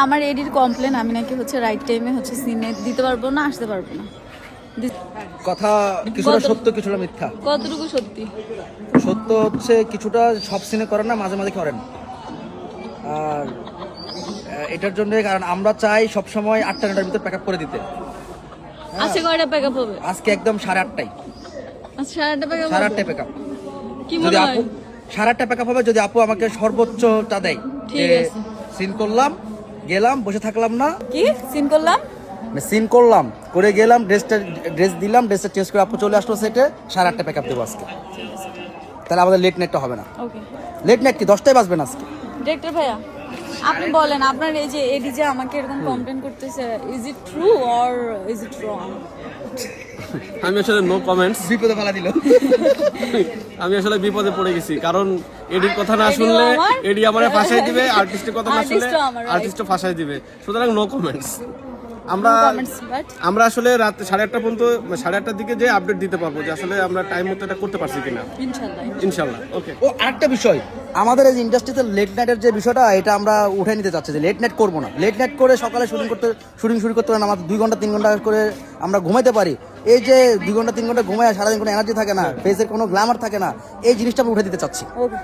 আমার এডির কমপ্লেন আমি নাকি হচ্ছে রাইট টাইমে হচ্ছে সিনে দিতে পারবো না, আসতে পারবো না। কথা কিছুটা সত্য কিছুটা মিথ্যা। কতটুকু সত্যি? সত্য হচ্ছে কিছুটা সব সিনে করেন না, মাঝে মাঝে করেন। আর এটার জন্য কারণ আমরা চাই সবসময় 8টা-9টার ভিতর প্যাক আপ করে দিতে। আজকে কয়টা প্যাক আপ হবে? আজকে একদম 8:30টায়। আচ্ছা 8টা প্যাক আপ? 8:30টায় প্যাক আপ। কি যদি মনে হয়? আপু 8:30টায় প্যাক আপ হবে, যদি আপু আমাকে সর্বোচ্চটা দেয় ঠিক যে আছে। সিন করলাম, গেলাম, বসে থাকলাম না, কি সিন করলাম? সিন করলাম, করে গেলাম, ড্রেস দিলাম, ড্রেসটা চেঞ্জ করে আপু চলে আসলো সেটে, 8:30টায় প্যাক আপ দেবো আজকে। তাহলে আমাদের লেট নাইটটা হবে না। ওকে। লেট নাইট কি 10টায় বাজবে না আজকে? ডিরেক্টর ভাইয়া আপনি বলেন, আপনার এই যে এডি যে আমাকে এরকম কমপ্লেন করতেছে, is it true or is it wrong? আমি আসলে নো কমেন্টস। বিপদে ফেলা দিল। আমি আসলে বিপদে পড়ে গেছি, কারণ এডির কথা না এডিও শুনলে আমার। এডি আমারে ফাঁসাই দিবে, আর্টিস্টের কথা না শুনলে আর্টিস্টও আমার, right. আর্টিস্টও ফাঁসাই দিবে। সুতরাং no comments. No comments, but আমরা আসলে রাত 8:30 পর্যন্ত 8:30টার দিকে যে আপডেট দিতে পারবো যে আসলে আমরা টাইম মতো এটা করতে পারছি কিনা। ইনশাআল্লাহ। ইনশাল্লাহ। ওকে। ও আরেকটা বিষয়, আমাদের এই ইন্ডাস্ট্রিতে লেট নাইটের যে বিষয়টা, এটা আমরা উঠে নিতে চাচ্ছি যে লেট নাইট করবো না। লেট নাইট করে সকালে শুটিং শুরু করতে পারেন, আমাদের 2 ঘন্টা 3 ঘন্টা করে আমরা ঘুমাইতে পারি। এই যে 2 ঘন্টা 3 ঘন্টা ঘুমায় সারাদিন কোনো এনার্জি থাকে না, ফেসের কোনো গ্ল্যামার থাকে না, এই জিনিসটা আমরা উঠে দিতে চাচ্ছি। ওকে।